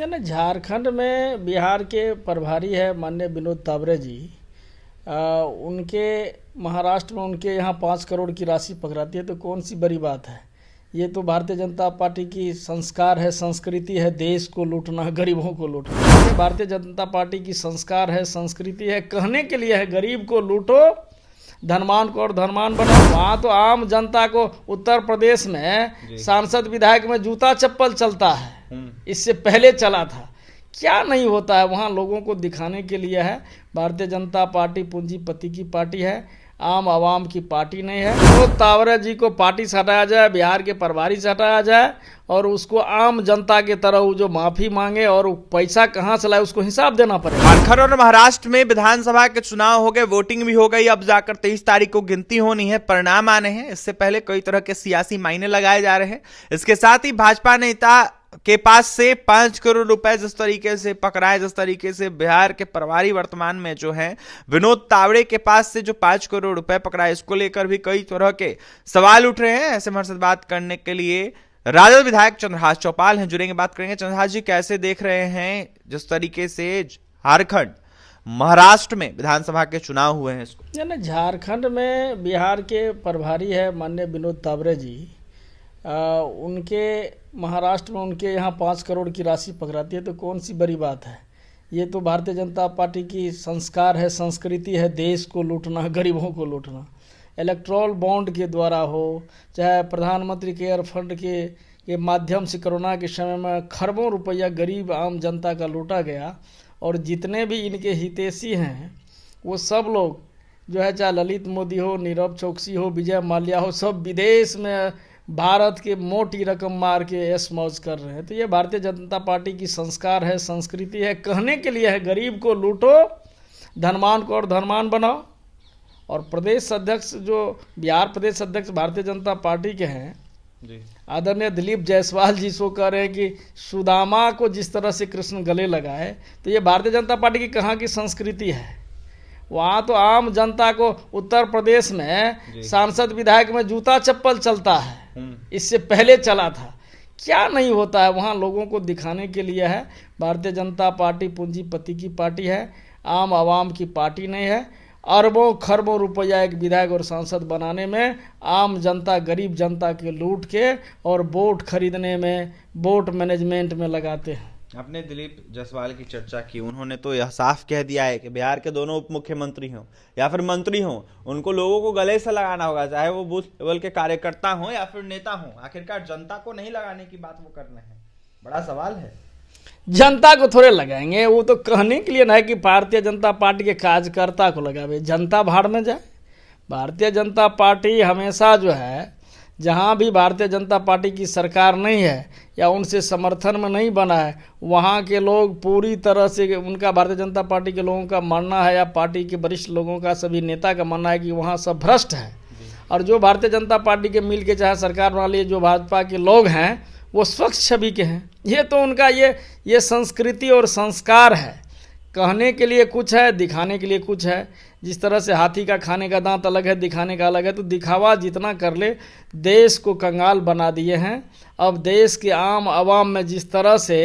ना झारखंड में बिहार के प्रभारी है माननीय विनोद तावरे जी। उनके महाराष्ट्र में उनके यहाँ 5 करोड़ की राशि पकड़ाती है तो कौन सी बड़ी बात है। ये तो भारतीय जनता पार्टी की संस्कार है, संस्कृति है, देश को लूटना, गरीबों को लूटना। ये भारतीय जनता पार्टी की संस्कार है, संस्कृति है, कहने के लिए है गरीब को लूटो, धनवान को और धनवान बनाओ। वहाँ तो आम जनता को उत्तर प्रदेश में सांसद विधायक में जूता चप्पल चलता है, इससे पहले चला था। क्या नहीं होता है वहाँ, लोगों को दिखाने के लिए है। भारतीय जनता पार्टी पूंजीपति की पार्टी है, आम आवाम की पार्टी नहीं है। विनोद तावरे जी को पार्टी से हटाया जाए, बिहार के प्रभारी से हटाया जाए और उसको आम जनता की तरह जो माफी मांगे और पैसा कहाँ से लाए उसको हिसाब देना पड़ेगा। झारखंड और महाराष्ट्र में विधानसभा के चुनाव हो गए, वोटिंग भी हो गई। अब जाकर 23 तारीख को गिनती होनी है, परिणाम आने हैं। इससे पहले कई तरह के सियासी मायने लगाए जा रहे हैं। इसके साथ ही भाजपा नेता के पास से 5 करोड़ रुपए जिस तरीके से पकड़ाए, जिस तरीके से बिहार के प्रभारी वर्तमान में जो है विनोद तावड़े के पास से जो 5 करोड़ रुपए पकड़ाए, इसको लेकर भी कई तरह के सवाल उठ रहे हैं। ऐसे में हमारे साथ बात करने के लिए राजद विधायक चंद्रहास चौपाल हैं, जुड़ेंगे, बात करेंगे। चंद्रहास जी, कैसे देख रहे हैं जिस तरीके से झारखंड महाराष्ट्र में विधानसभा के चुनाव हुए हैं इसको? ना झारखंड में बिहार के प्रभारी है माननीय विनोद तावरे जी। उनके महाराष्ट्र में उनके यहाँ 5 करोड़ की राशि पकड़ाती है तो कौन सी बड़ी बात है। ये तो भारतीय जनता पार्टी की संस्कार है, संस्कृति है, देश को लूटना, गरीबों को लूटना। इलेक्ट्रॉल बॉन्ड के द्वारा हो, चाहे प्रधानमंत्री केयर फंड के माध्यम से कोरोना के समय में खरबों रुपया गरीब आम जनता का लूटा गया। और जितने भी इनके हितैषी हैं वो सब लोग जो है, चाहे ललित मोदी हो, नीरव चौकसी हो, विजय माल्या हो, सब विदेश में भारत के मोटी रकम मार के ऐश मौज कर रहे हैं। तो ये भारतीय जनता पार्टी की संस्कार है, संस्कृति है, कहने के लिए है गरीब को लूटो, धनवान को और धनवान बनाओ। और प्रदेश अध्यक्ष जो बिहार प्रदेश अध्यक्ष भारतीय जनता पार्टी के हैं आदरणीय दिलीप जायसवाल जी, सो कह रहे हैं कि सुदामा को जिस तरह से कृष्ण गले लगाए, तो ये भारतीय जनता पार्टी की कहाँ की संस्कृति है। वहाँ तो आम जनता को उत्तर प्रदेश में सांसद विधायक में जूता चप्पल चलता है, इससे पहले चला था। क्या नहीं होता है वहाँ, लोगों को दिखाने के लिए है। भारतीय जनता पार्टी पूंजीपति की पार्टी है, आम आवाम की पार्टी नहीं है। अरबों खरबों रुपया एक विधायक और सांसद बनाने में आम जनता, गरीब जनता के लूट के और वोट खरीदने में, वोट मैनेजमेंट में लगाते हैं। आपने दिलीप जायसवाल की चर्चा की, उन्होंने तो यह साफ कह दिया है कि बिहार के दोनों उप मुख्यमंत्री हों या फिर मंत्री हों, उनको लोगों को गले से लगाना होगा, चाहे वो बूथ लेवल के कार्यकर्ता हों या फिर नेता हों। आखिरकार जनता को नहीं लगाने की बात वो कर रहे हैं, बड़ा सवाल है। जनता को थोड़े लगाएंगे, वो तो कहने के लिए ना है कि भारतीय जनता पार्टी के कार्यकर्ता को लगावे। जनता भाड़ में जाए। भारतीय जनता पार्टी हमेशा जो है, जहाँ भी भारतीय जनता पार्टी की सरकार नहीं है या उनसे समर्थन में नहीं बना है, वहाँ के लोग पूरी तरह से, उनका भारतीय जनता पार्टी के लोगों का मानना है या पार्टी के वरिष्ठ लोगों का, सभी नेता का मानना है कि वहाँ सब भ्रष्ट है। और जो भारतीय जनता पार्टी के मिल के चाहे सरकार बना लिए, जो भाजपा के लोग हैं वो स्वच्छ छवि के हैं। ये तो उनका ये संस्कृति और संस्कार है। कहने के लिए कुछ है, दिखाने के लिए कुछ है। जिस तरह से हाथी का खाने का दांत अलग है, दिखाने का अलग है, तो दिखावा जितना कर ले, देश को कंगाल बना दिए हैं। अब देश के आम आवाम में जिस तरह से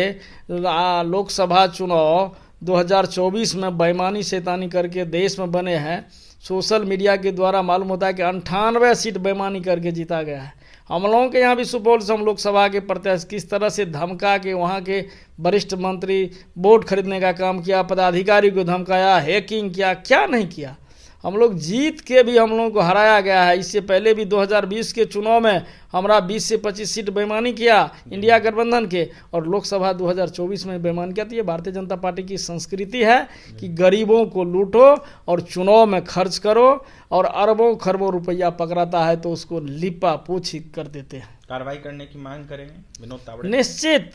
लोकसभा चुनाव 2024 में बेईमानी शैतानी करके देश में बने हैं, सोशल मीडिया के द्वारा मालूम होता है कि 98 सीट बेईमानी करके जीता गया है। हम लोगों के यहाँ भी सुपौल से हम लोकसभा के प्रत्याशी किस तरह से धमका के वहाँ के वरिष्ठ मंत्री वोट खरीदने का काम किया, पदाधिकारी को धमकाया, हैकिंग किया, क्या नहीं किया। हम लोग जीत के भी हम लोगों को हराया गया है। इससे पहले भी 2020 के चुनाव में हमारा 20 से 25 सीट बेईमानी किया इंडिया गठबंधन के, और लोकसभा 2024 में बेईमानी किया। तो ये भारतीय जनता पार्टी की संस्कृति है कि गरीबों को लूटो और चुनाव में खर्च करो, और अरबों खरबों रुपया पकड़ाता है तो उसको लिपा पोछी कर देते हैं। कार्रवाई करने की मांग करेंगे विनोद तावड़े? निश्चित।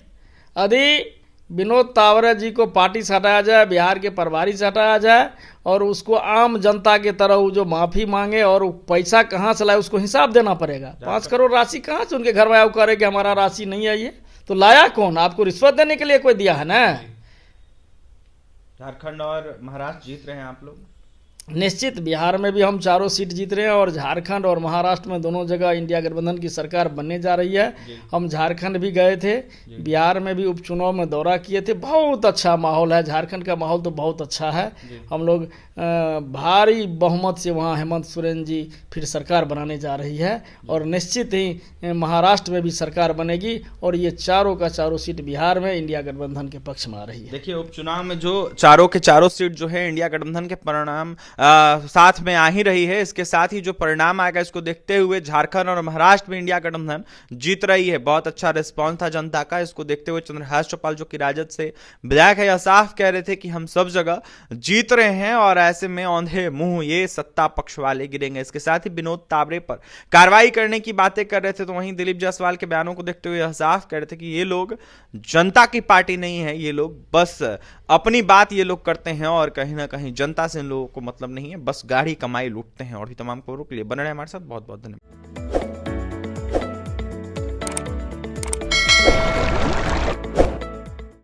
यदि विनोद तावरे जी को पार्टी से हटाया जाए, बिहार के प्रभारी से हटाया जाए और उसको आम जनता के तरह जो माफ़ी मांगे और पैसा कहाँ से लाए उसको हिसाब देना पड़ेगा। 5 करोड़ राशि कहाँ से उनके घर में आया, वो करे कि हमारा राशि नहीं आई है, तो लाया कौन? आपको रिश्वत देने के लिए कोई दिया है ना। झारखंड और महाराष्ट्र जीत रहे हैं आप लोग? निश्चित बिहार में भी हम चारों सीट जीत रहे हैं और झारखंड और महाराष्ट्र में दोनों जगह इंडिया गठबंधन की सरकार बनने जा रही है। हम झारखंड भी गए थे, बिहार में भी उपचुनाव में दौरा किए थे। बहुत अच्छा माहौल है, झारखंड का माहौल तो बहुत अच्छा है। हम लोग भारी बहुमत से वहाँ हेमंत सोरेन जी फिर सरकार बनाने जा रही है और निश्चित ही महाराष्ट्र में भी सरकार बनेगी और ये चारों का चारों सीट बिहार में इंडिया गठबंधन के पक्ष में आ रही है। देखिए, उपचुनाव में जो चारों के चारों सीट जो है इंडिया गठबंधन के परिणाम साथ में आ ही रही है। इसके साथ ही जो परिणाम आएगा इसको देखते हुए झारखंड और महाराष्ट्र में इंडिया गठबंधन जीत रही है। बहुत अच्छा रिस्पॉन्स था जनता का। इसको देखते हुए चंद्रहास चौपाल जो कि राजद से विधायक है, यह साफ कह रहे थे कि हम सब जगह जीत रहे हैं और ऐसे में औंधे मुंह ये सत्ता पक्ष वाले गिरेंगे। इसके साथ ही विनोद तावरे पर कार्रवाई करने की बातें कर रहे थे, तो वहीं दिलीप जायसवाल के बयानों को देखते हुए यह साफ कह रहे थे कि ये लोग जनता की पार्टी नहीं है, ये लोग बस अपनी बात ये लोग करते हैं और कहीं ना कहीं जनता से इन लोगों को मतलब नहीं है, बस गाढ़ी कमाई लूटते हैं। और भी तमाम खबरों के लिए बने रहे हमारे साथ। बहुत बहुत धन्यवाद।